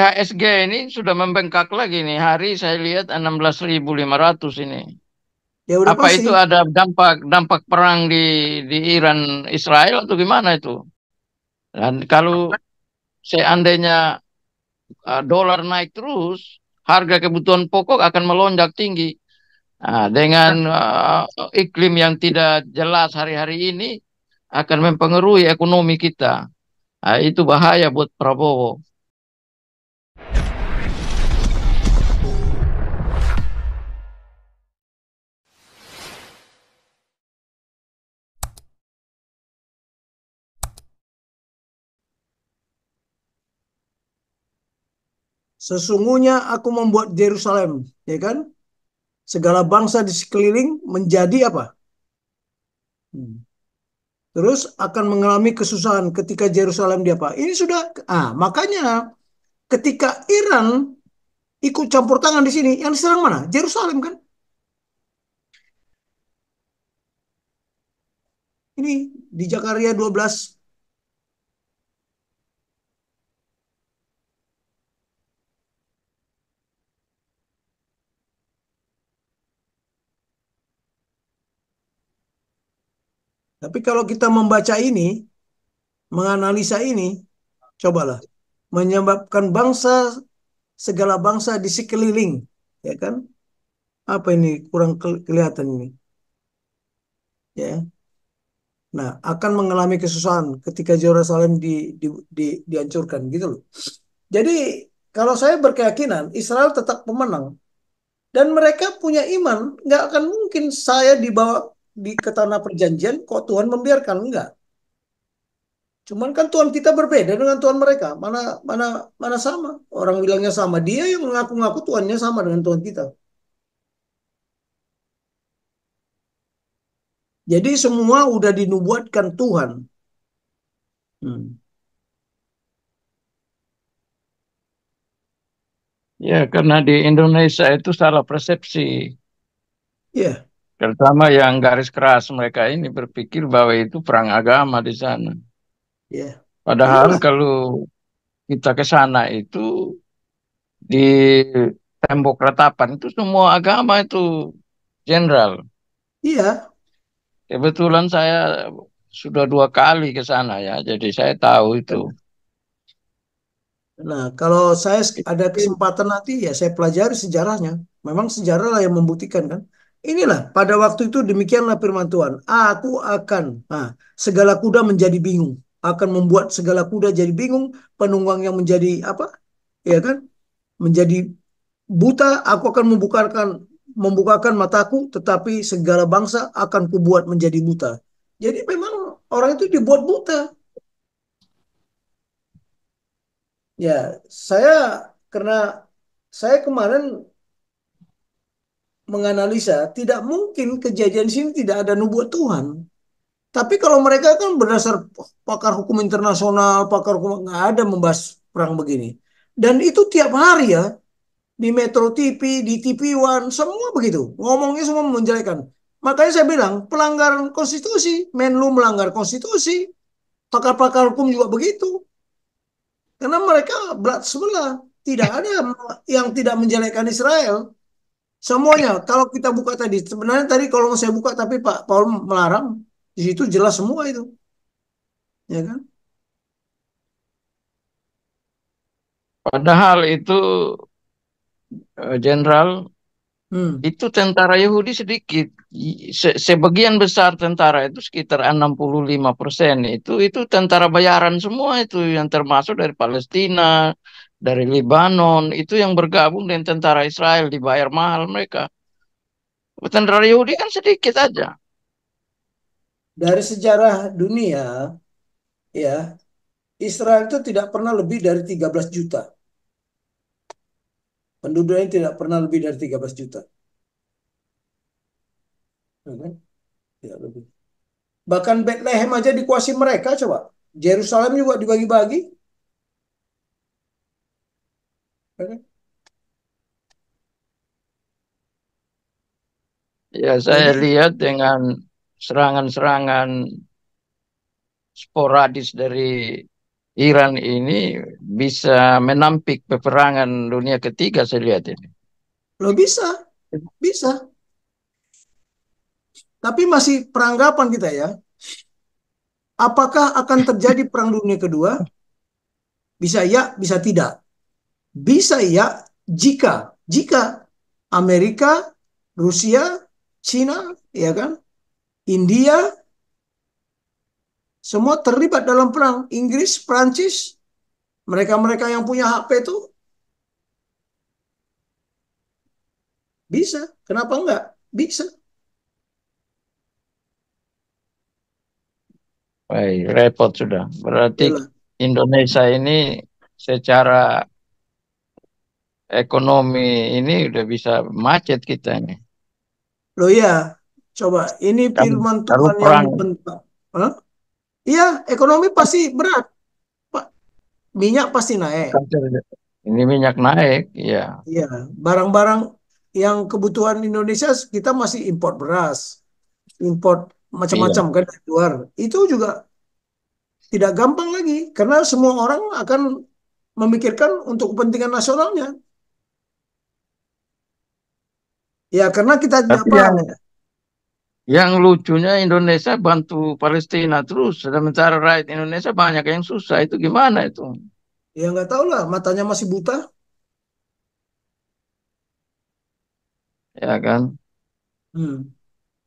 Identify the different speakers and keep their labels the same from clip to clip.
Speaker 1: IHSG ini sudah membengkak lagi nih. Hari saya lihat 16.500 ini.
Speaker 2: Ya udah
Speaker 1: Apa
Speaker 2: pasti.
Speaker 1: itu ada dampak dampak perang di Iran Israel atau gimana itu? Dan kalau seandainya dolar naik terus, harga kebutuhan pokok akan melonjak tinggi. Nah, dengan iklim yang tidak jelas hari-hari ini akan mempengaruhi ekonomi kita. Nah, itu bahaya buat Prabowo.
Speaker 2: Sesungguhnya aku membuat Yerusalem, ya kan? Segala bangsa di sekeliling menjadi apa? Hmm. Terus akan mengalami kesusahan ketika Yerusalem di apa? Ini sudah, makanya ketika Iran ikut campur tangan di sini, yang diserang mana? Yerusalem kan? Ini di Zakaria 12. Tapi kalau kita membaca ini, menganalisa ini, cobalah menyebabkan segala bangsa di sekeliling, ya kan? Apa ini kurang kelihatan ini, ya. Nah, akan mengalami kesusahan ketika Yerusalem dihancurkan gitu loh. Jadi kalau saya berkeyakinan Israel tetap pemenang dan mereka punya iman, nggak akan mungkin saya dibawa ke tanah perjanjian kok Tuhan membiarkan, enggak. Cuman kan Tuhan kita berbeda dengan Tuhan mereka. Mana mana mana sama. Orang bilangnya sama. Dia yang mengaku-ngaku Tuhannya sama dengan Tuhan kita. Jadi semua udah dinubuatkan Tuhan. Hmm.
Speaker 1: Ya, karena di Indonesia itu salah persepsi.
Speaker 2: Ya,
Speaker 1: Terutama yang garis keras mereka ini berpikir bahwa itu perang agama di sana.
Speaker 2: ya.
Speaker 1: Padahal
Speaker 2: Iyalah.
Speaker 1: kalau kita ke sana itu di tembok retapan itu semua agama itu jenderal.
Speaker 2: Iya.
Speaker 1: Kebetulan saya sudah 2 kali ke sana ya, jadi saya tahu itu.
Speaker 2: Nah, kalau saya ada kesempatan nanti ya saya pelajari sejarahnya. Memang sejarah lah yang membuktikan kan. Inilah pada waktu itu demikianlah firman Tuhan. Aku akan, segala kuda menjadi bingung. Akan membuat segala kuda jadi bingung. Penunggang yang menjadi apa? Ya kan? Menjadi buta. Aku akan membukakan mataku. Tetapi segala bangsa akan kubuat menjadi buta. Jadi memang orang itu dibuat buta. Ya, saya karena saya kemarin menganalisa tidak mungkin kejadian di sini tidak ada nubuat Tuhan. Tapi kalau mereka kan berdasar pakar hukum internasional, pakar hukum nggak ada membahas perang begini. Dan itu tiap hari ya di Metro TV, di TV One, semua begitu. Ngomongnya semua menjelekan. Makanya saya bilang pelanggaran konstitusi, Menlu melanggar konstitusi, pakar-pakar hukum juga begitu. Karena mereka berat sebelah. Tidak ada yang tidak menjelekan Israel. Semuanya. Kalau kita buka tadi, sebenarnya tadi kalau mau saya buka tapi Pak Paul melarang, di situ jelas semua itu, ya kan?
Speaker 1: Padahal itu jenderal
Speaker 2: Hmm,
Speaker 1: itu tentara Yahudi sedikit. Sebagian besar tentara itu sekitar 65% itu tentara bayaran semua itu yang termasuk dari Palestina, dari Lebanon, itu yang bergabung dengan tentara Israel dibayar mahal mereka. Tentara Yahudi kan sedikit aja.
Speaker 2: dari sejarah dunia, ya, Israel itu tidak pernah lebih dari 13 juta. Penduduknya tidak pernah lebih dari 13 juta. Ya kan? Tidak lebih. Bahkan Bethlehem aja dikuasai mereka, coba. Yerusalem juga dibagi-bagi. Ya kan?
Speaker 1: Ya, saya
Speaker 2: Jadi,
Speaker 1: lihat dengan serangan-serangan sporadis dari Iran ini bisa menampik peperangan dunia ketiga, saya lihat ini.
Speaker 2: Loh bisa, bisa. Tapi masih peranggapan kita ya. Apakah akan terjadi perang dunia kedua? Bisa ya, bisa tidak. Bisa ya jika Amerika, Rusia, Cina, ya kan, India semua terlibat dalam perang. Inggris, Prancis, mereka-mereka yang punya HP itu bisa. Kenapa enggak? Bisa.
Speaker 1: Baik, repot sudah. Berarti
Speaker 2: Yalah.
Speaker 1: Indonesia ini secara ekonomi ini udah bisa macet kita ini.
Speaker 2: Loh ya, coba ini
Speaker 1: Kalau,
Speaker 2: firman
Speaker 1: kalau
Speaker 2: Tuhan yang
Speaker 1: perang
Speaker 2: dibentak. Hah? Iya, ekonomi pasti berat, Pak. Minyak pasti naik.
Speaker 1: kan ini minyak naik, ya.
Speaker 2: Iya, barang-barang yang kebutuhan Indonesia kita masih impor beras, impor
Speaker 1: Iya.
Speaker 2: macam-macam kan dari luar. Itu juga tidak gampang lagi karena semua orang akan memikirkan untuk kepentingan nasionalnya. Ya, karena kita tidak
Speaker 1: Tapi
Speaker 2: paham
Speaker 1: yang
Speaker 2: ya.
Speaker 1: yang lucunya Indonesia bantu Palestina terus, sementara rakyat Indonesia banyak yang susah. Itu gimana itu?
Speaker 2: Ya nggak tahu lah, matanya masih buta.
Speaker 1: Ya kan?
Speaker 2: Hmm,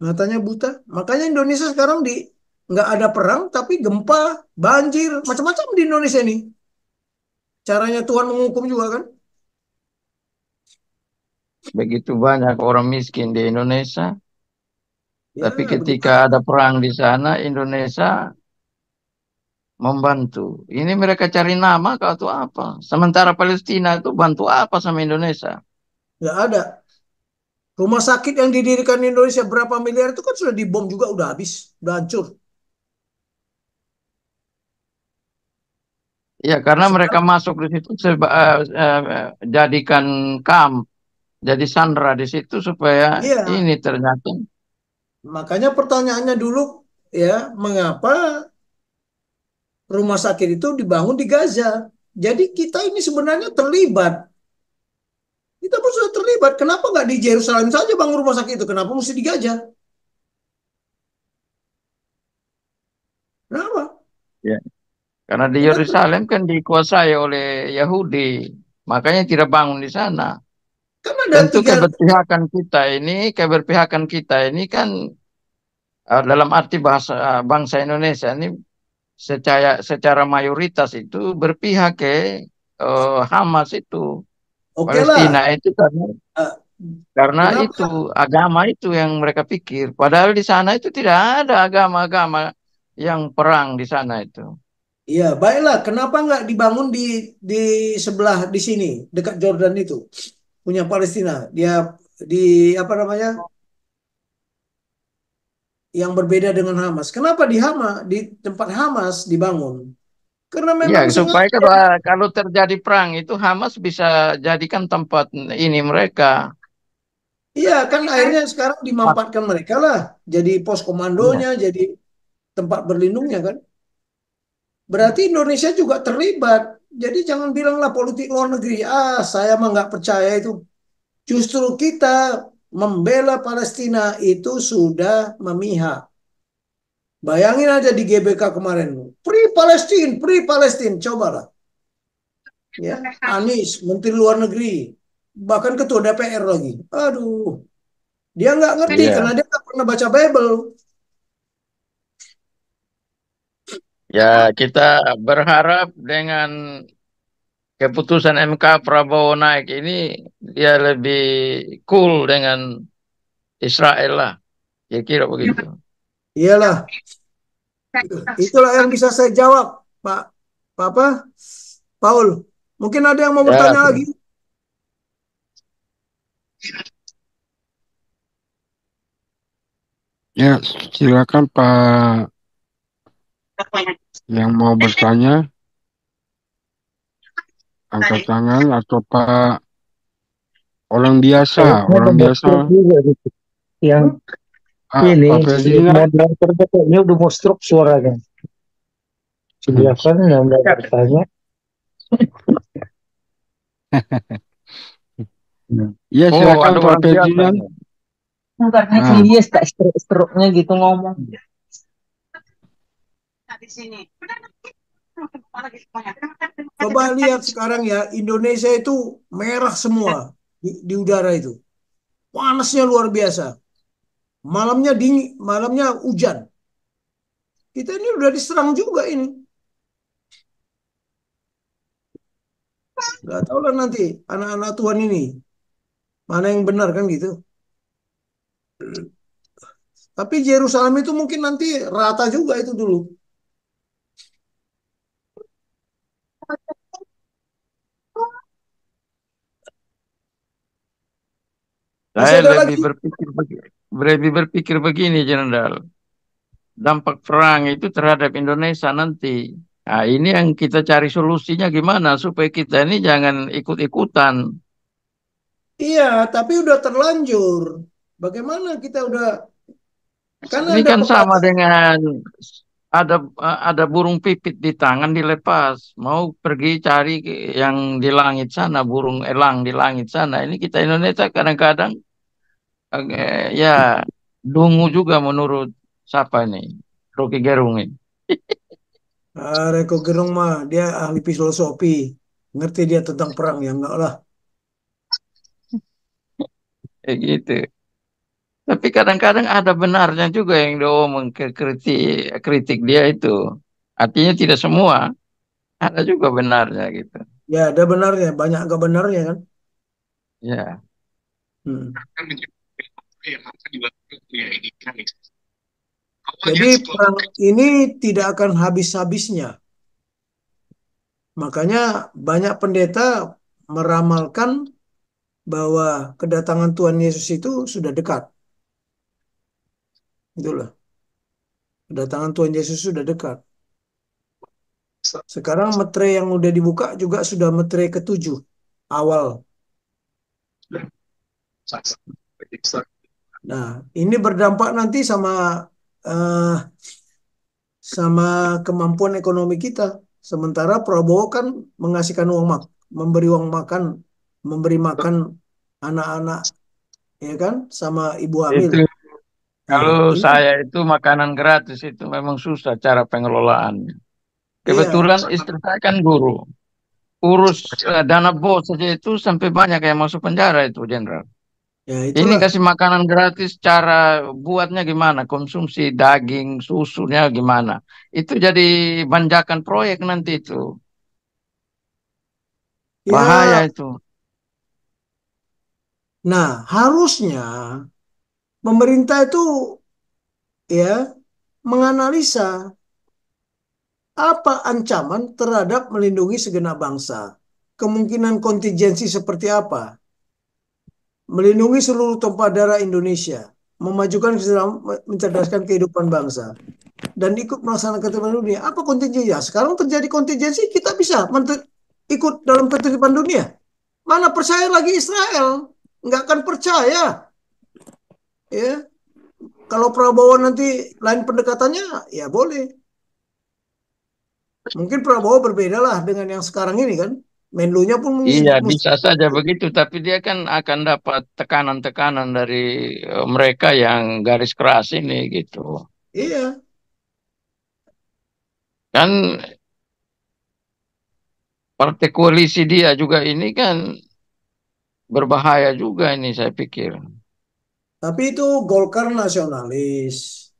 Speaker 2: matanya buta. Makanya Indonesia sekarang di nggak ada perang, tapi gempa, banjir, macam-macam di Indonesia ini. Caranya Tuhan menghukum juga kan?
Speaker 1: Begitu banyak orang miskin di Indonesia, tapi
Speaker 2: Ya
Speaker 1: ketika
Speaker 2: begitulah.
Speaker 1: ada perang di sana, Indonesia membantu. Ini mereka cari nama atau apa? Sementara Palestina itu bantu apa sama Indonesia?
Speaker 2: Nggak ada. Rumah sakit yang didirikan di Indonesia berapa miliar itu kan sudah dibom juga, udah habis, udah hancur.
Speaker 1: Ya, karena mereka
Speaker 2: Sekarang,
Speaker 1: masuk di situ jadikan kamp, jadi sandera di situ supaya
Speaker 2: iya.
Speaker 1: ini ternyata.
Speaker 2: Makanya pertanyaannya dulu ya, mengapa rumah sakit itu dibangun di Gaza? Jadi kita ini sebenarnya terlibat. Kita pun sudah terlibat. Kenapa nggak di Yerusalem saja bangun rumah sakit itu? Kenapa mesti di Gaza? Kenapa?
Speaker 1: Ya, karena di
Speaker 2: Kita
Speaker 1: Yerusalem kan dikuasai oleh Yahudi, makanya tidak bangun di sana.
Speaker 2: kan ada
Speaker 1: Tentu
Speaker 2: tiga.
Speaker 1: keberpihakan kita ini kan dalam arti bahasa bangsa Indonesia ini secara mayoritas itu berpihak ke Hamas itu,
Speaker 2: Oke
Speaker 1: Palestina
Speaker 2: lah.
Speaker 1: itu
Speaker 2: Eh,
Speaker 1: karena itu
Speaker 2: Kenapa?
Speaker 1: agama itu yang mereka pikir. Padahal di sana itu tidak ada agama-agama yang perang di sana itu.
Speaker 2: Iya, baiklah. Kenapa nggak dibangun di sebelah di sini dekat Jordan itu punya Palestina? Dia di apa namanya? Yang berbeda dengan Hamas. Kenapa di tempat Hamas dibangun? Karena
Speaker 1: Iya,
Speaker 2: memang
Speaker 1: supaya
Speaker 2: sengaja.
Speaker 1: kalau terjadi perang itu Hamas bisa jadikan tempat ini mereka.
Speaker 2: Iya, kan akhirnya sekarang dimampatkan mereka lah jadi pos
Speaker 1: Iya.
Speaker 2: komandonya, jadi tempat berlindungnya kan. Berarti Indonesia juga terlibat. Jadi jangan bilanglah politik luar negeri. Ah, saya mah nggak percaya itu. Justru kita membela Palestina itu sudah memihak. Bayangin aja di GBK kemarin. Free Palestine, Free Palestine. Cobalah. Ya, Anies, Menteri Luar Negeri. Bahkan Ketua DPR lagi. Aduh, dia nggak ngerti
Speaker 1: Iya.
Speaker 2: karena dia nggak pernah baca Bible.
Speaker 1: Ya, kita berharap dengan keputusan MK Prabowo naik ini dia lebih cool dengan Israel lah. Kira-kira begitu.
Speaker 2: Iyalah, itulah yang bisa saya jawab, Pak. Apa? Paul. Mungkin ada yang mau
Speaker 1: Ya,
Speaker 2: bertanya lagi?
Speaker 3: Ya, silakan Pak yang mau bertanya, angkat tangan atau Pak orang biasa,
Speaker 4: Kayaknya ada
Speaker 3: orang biasa,
Speaker 4: monster juga gitu. Yang ini
Speaker 3: Pak
Speaker 4: si
Speaker 3: Ferdinand,
Speaker 4: moderatornya kayaknya udah mau stroke suaranya. Silakan Anda bertanya.
Speaker 3: Ya,
Speaker 1: Oh,
Speaker 3: silakan
Speaker 1: ada
Speaker 3: Pak
Speaker 1: orang biasa
Speaker 3: Ferdinand.
Speaker 1: ini.
Speaker 5: Karena
Speaker 3: Nah,
Speaker 5: dia tak stroke-nya gitu ngomong.
Speaker 2: Coba lihat sekarang ya, Indonesia itu merah semua di udara itu. Panasnya luar biasa. Malamnya dingin, malamnya hujan. Kita ini udah diserang juga ini. Nggak tahu lah nanti anak-anak Tuhan ini mana yang benar kan gitu. Tapi Yerusalem itu mungkin nanti rata juga itu dulu. Masih
Speaker 1: Saya
Speaker 2: ada lagi?
Speaker 1: lebih berpikir begini, Jenderal. Dampak perang itu terhadap Indonesia nanti. Nah, ini yang kita cari solusinya gimana supaya kita ini jangan ikut-ikutan.
Speaker 2: Iya, tapi udah terlanjur. Bagaimana kita udah kan
Speaker 1: Ini
Speaker 2: ada
Speaker 1: kan sama
Speaker 2: pepatah.
Speaker 1: dengan ada burung pipit di tangan dilepas, mau pergi cari yang di langit sana, burung elang di langit sana. Ini kita Indonesia kadang-kadang ya dungu juga menurut siapa nih? Rocky Gerung ini.
Speaker 2: Reko Gerung mah dia ahli filosofi. Ngerti dia tentang perang ya enggak lah.
Speaker 1: Kayak gitu. Tapi kadang-kadang ada benarnya juga yang diomong ke kritik dia itu. Artinya tidak semua, ada juga benarnya gitu.
Speaker 2: Ya ada benarnya, banyak enggak benarnya kan.
Speaker 1: Ya.
Speaker 2: Hmm. Jadi perang ini tidak akan habis-habisnya. Makanya banyak pendeta meramalkan bahwa kedatangan Tuhan Yesus itu sudah dekat. Itulah, kedatangan Tuhan Yesus sudah dekat. Sekarang metre yang udah dibuka juga sudah metre ketujuh awal. Nah, ini berdampak nanti eh, sama kemampuan ekonomi kita. Sementara Prabowo kan mengasihkan memberi uang makan, memberi makan anak-anak, ya kan, sama ibu hamil.
Speaker 1: Itu
Speaker 2: Nah,
Speaker 1: kalau
Speaker 2: ini
Speaker 1: saya itu makanan gratis itu memang susah cara pengelolaannya.
Speaker 2: iya,
Speaker 1: Kebetulan istri saya kan guru. Urus dana bos saja itu sampai banyak yang masuk penjara itu, Jenderal.
Speaker 2: ya
Speaker 1: Ini
Speaker 2: itulah.
Speaker 1: kasih makanan gratis, cara buatnya gimana? Konsumsi daging, susunya gimana? Itu jadi banjakan proyek nanti itu. Bahaya
Speaker 2: Ya,
Speaker 1: itu.
Speaker 2: nah harusnya pemerintah itu ya menganalisa apa ancaman terhadap melindungi segenap bangsa. Kemungkinan kontingensi seperti apa? Melindungi seluruh tumpah darah Indonesia, memajukan mencerdaskan kehidupan bangsa, dan ikut melaksanakan ketertiban dunia. Apa kontingensi? Ya, sekarang terjadi kontingensi, kita bisa ikut dalam ketertiban dunia. Mana percaya lagi Israel? Nggak akan percaya. Ya, kalau Prabowo nanti lain pendekatannya, ya boleh. Mungkin Prabowo berbeda lah dengan yang sekarang ini kan. Menlunya pun
Speaker 1: Iya,
Speaker 2: mesti
Speaker 1: bisa saja begitu. Tapi dia kan akan dapat tekanan-tekanan dari mereka yang garis keras ini gitu.
Speaker 2: iya.
Speaker 1: Kan partai koalisi dia juga ini kan berbahaya juga ini saya pikir.
Speaker 2: Tapi itu Golkar nasionalis,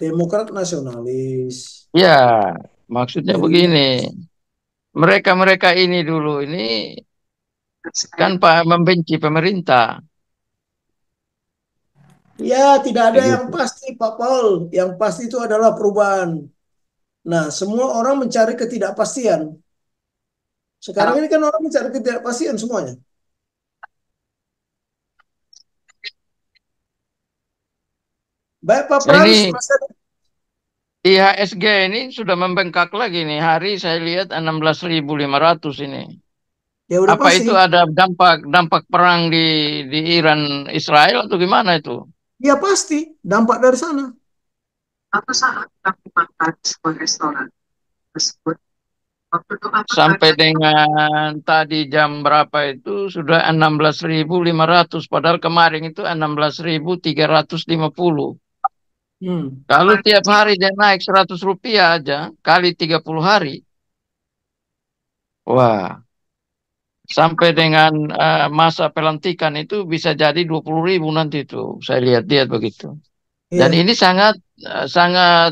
Speaker 2: Demokrat nasionalis.
Speaker 1: Ya, maksudnya
Speaker 2: Jadi
Speaker 1: begini. Mereka-mereka ini dulu ini kan Pak membenci pemerintah.
Speaker 2: ya tidak ada
Speaker 1: Kayak
Speaker 2: yang
Speaker 1: gitu.
Speaker 2: pasti Pak Paul. Yang pasti itu adalah perubahan. Nah, semua orang mencari ketidakpastian. Sekarang ini kan orang mencari ketidakpastian semuanya. Baik Pak
Speaker 1: Nah,
Speaker 2: Frans,
Speaker 1: ini
Speaker 2: masa
Speaker 1: IHSG ini sudah membengkak lagi nih. Hari saya lihat 16.500 ini.
Speaker 2: ya udah
Speaker 1: Apa
Speaker 2: pasti.
Speaker 1: itu ada dampak dampak perang di Iran Israel atau gimana itu?
Speaker 2: Ya pasti dampak dari sana.
Speaker 5: Apa saat melakukan sebuah restoran tersebut
Speaker 1: sampai dengan tadi jam berapa itu sudah 16.500, padahal kemarin itu 16.350. Kalau tiap hari dia naik 100 rupiah aja kali 30 hari, wah, sampai dengan masa pelantikan itu bisa jadi 20.000 nanti itu. Saya lihat begitu. Dan
Speaker 2: Iya.
Speaker 1: ini sangat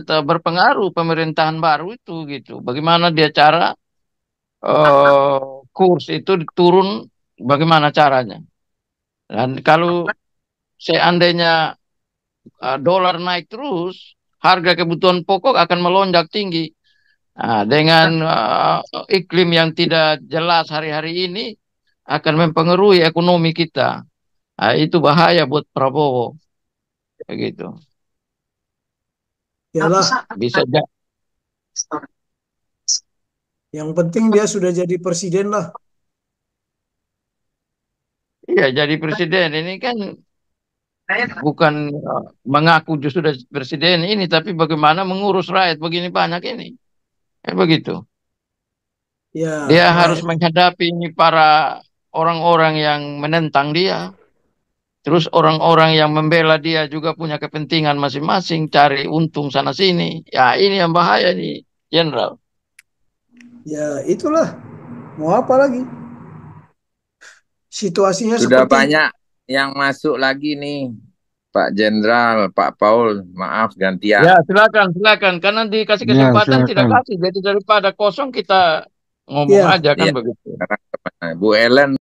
Speaker 1: berpengaruh pemerintahan baru itu gitu. Bagaimana dia cara kurs itu turun, bagaimana caranya. Dan kalau seandainya dolar naik terus, harga kebutuhan pokok akan melonjak tinggi. Nah, dengan iklim yang tidak jelas hari-hari ini akan mempengaruhi ekonomi kita. Nah, itu bahaya buat Prabowo. Begitu.
Speaker 2: Yalah,
Speaker 1: Bisa
Speaker 2: yang penting dia sudah jadi presiden lah.
Speaker 1: iya, jadi presiden ini kan bukan mengaku sudah presiden ini, tapi bagaimana mengurus rakyat begini banyak ini. Begitu.
Speaker 2: Ya,
Speaker 1: Dia harus
Speaker 2: rakyat.
Speaker 1: menghadapi ini para orang-orang yang menentang dia. Terus orang-orang yang membela dia juga punya kepentingan masing-masing, cari untung sana sini. Ya, ini yang bahaya nih, Jenderal.
Speaker 2: Ya, itulah. Mau apa lagi? Situasinya
Speaker 6: Sudah
Speaker 2: seperti
Speaker 6: banyak yang masuk lagi nih, Pak Jenderal, Pak Paul, maaf gantian.
Speaker 1: Ya, silakan. Karena dikasih
Speaker 3: Ya,
Speaker 1: kesempatan tidak
Speaker 3: silakan.
Speaker 1: kasih. Jadi daripada kosong kita ngomong
Speaker 2: Iya.
Speaker 1: aja kan
Speaker 6: Iya.
Speaker 1: begitu.
Speaker 6: Bu Ellen